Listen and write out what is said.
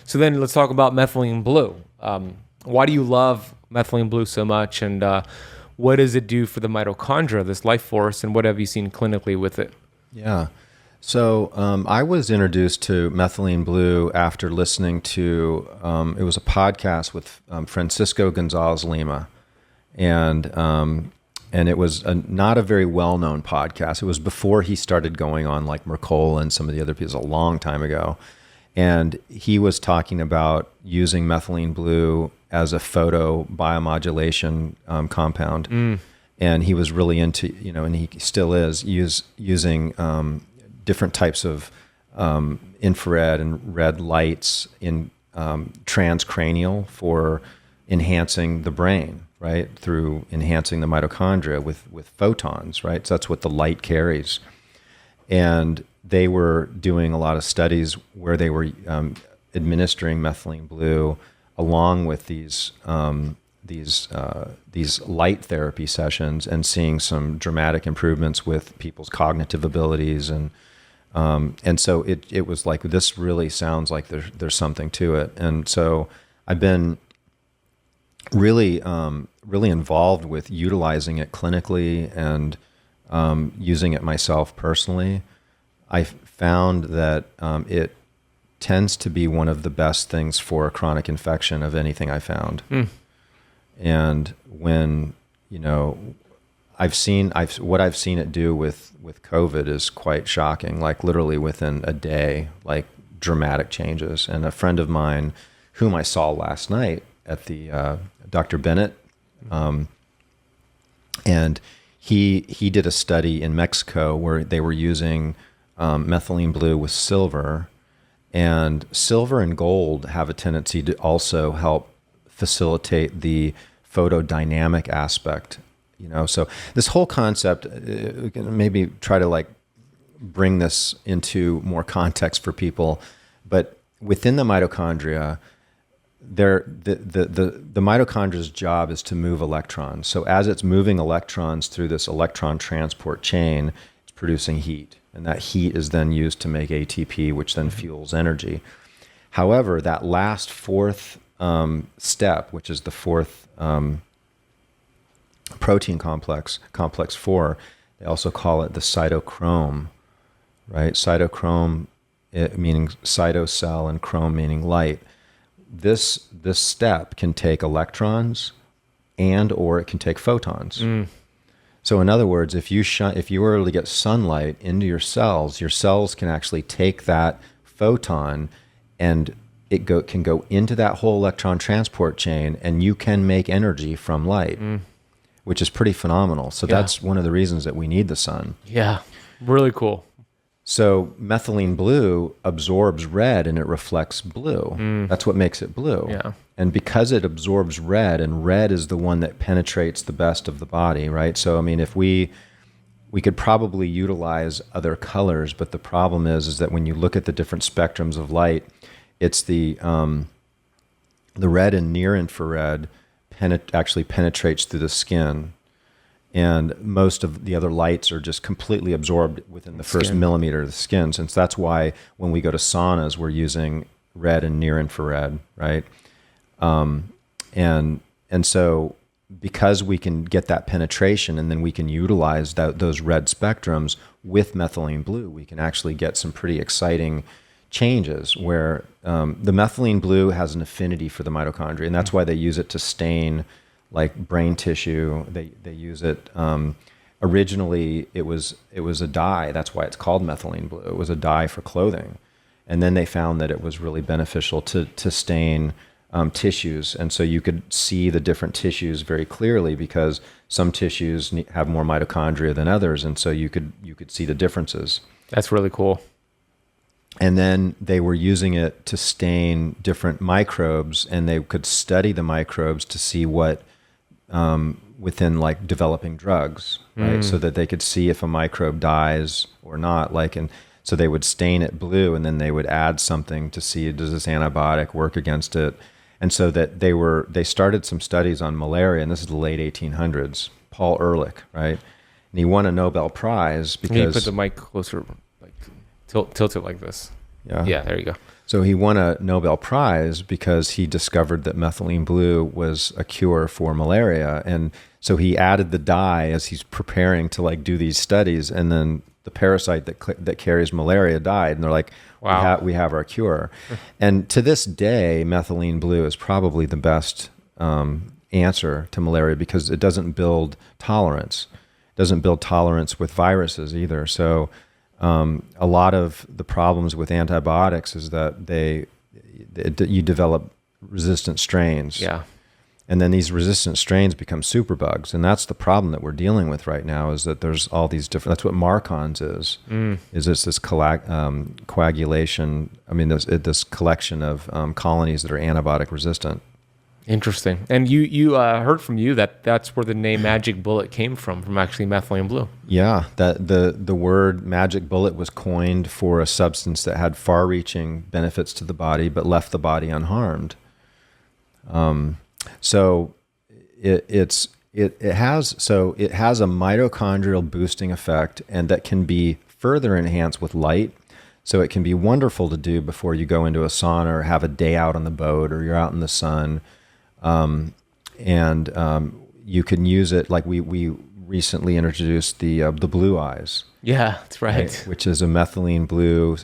So then let's talk about methylene blue. Why do you love methylene blue so much, and what does it do for the mitochondria, this life force, and what have you seen clinically with it? Yeah. So I was introduced to methylene blue after listening to, it was a podcast with Francisco Gonzalez Lima. And it was not a very well-known podcast. It was before he started going on like Mercola and some of the other people, a long time ago. And he was talking about using methylene blue as a photobiomodulation compound. And he was really into, and he still is, using different types of infrared and red lights in transcranial for enhancing the brain, right? Through enhancing the mitochondria with photons, right? So that's what the light carries. And they were doing a lot of studies where they were administering methylene blue along with these light therapy sessions and seeing some dramatic improvements with people's cognitive abilities. And so it was like, this really sounds like there's something to it. And so I've been really involved with utilizing it clinically and using it myself personally. I found that it tends to be one of the best things for a chronic infection of anything I found. And when, what I've seen it do with COVID is quite shocking, like literally within a day, like dramatic changes. And a friend of mine whom I saw last night at the Dr. Bennett, and he did a study in Mexico where they were using methylene blue with silver, and silver and gold have a tendency to also help facilitate the photodynamic aspect, So this whole concept, maybe try to like bring this into more context for people, but within the mitochondria, the mitochondria's job is to move electrons. So as it's moving electrons through this electron transport chain, it's producing heat. And that heat is then used to make ATP, which then fuels energy. However, that last fourth step, which is the fourth protein complex 4, they also call it the cytochrome, right? Cytochrome meaning cytocell and chrome meaning light. This step can take electrons or it can take photons. So in other words, if you were able to get sunlight into your cells can actually take that photon and it can go into that whole electron transport chain, and you can make energy from light, which is pretty phenomenal. So that's one of the reasons that we need the sun. Yeah, really cool. So methylene blue absorbs red and it reflects blue. That's what makes it blue. Yeah. And because it absorbs red, and red is the one that penetrates the best of the body, right? So, I mean, if we could probably utilize other colors, but the problem is that when you look at the different spectrums of light, it's the red and near infrared actually penetrates through the skin. And most of the other lights are just completely absorbed within the first millimeter of the skin. Since that's why when we go to saunas, we're using red and near infrared, right? And so because we can get that penetration and then we can utilize those red spectrums with methylene blue, we can actually get some pretty exciting changes where the methylene blue has an affinity for the mitochondria, and that's why they use it to stain like brain tissue. They use it. Originally, it was a dye. That's why it's called methylene blue. It was a dye for clothing, and then they found that it was really beneficial to stain tissues, and so you could see the different tissues very clearly because some tissues have more mitochondria than others, and so you could see the differences. That's really cool. And then they were using it to stain different microbes, and they could study the microbes to see what within like developing drugs, right? So that they could see if a microbe dies or not. And so they would stain it blue, and then they would add something to see, does this antibiotic work against it? And so that they started some studies on malaria, and this is the late 1800s. Paul Ehrlich, right? And he won a Nobel Prize because... Can you put the mic closer, like tilt it like this? Yeah. Yeah, there you go. So he won a Nobel Prize because he discovered that methylene blue was a cure for malaria. And so he added the dye as he's preparing to like do these studies. And then the parasite that carries malaria died. And they're like, wow, we have our cure. And to this day, methylene blue is probably the best answer to malaria because it doesn't build tolerance. It doesn't build tolerance with viruses either. So a lot of the problems with antibiotics is that you develop resistant strains. Yeah. And then these resistant strains become superbugs. And that's the problem that we're dealing with right now is that there's all these different, that's what Marcons is this coagulation, this collection of colonies that are antibiotic resistant. Interesting. And you heard from you that's where the name Magic Bullet came from actually methylene blue. Yeah, that the word magic bullet was coined for a substance that had far-reaching benefits to the body but left the body unharmed. So it has a mitochondrial boosting effect, and that can be further enhanced with light. So it can be wonderful to do before you go into a sauna or have a day out on the boat or you're out in the sun. You can use it like we recently introduced the blue eyes. Yeah, that's right. Which is a methylene blue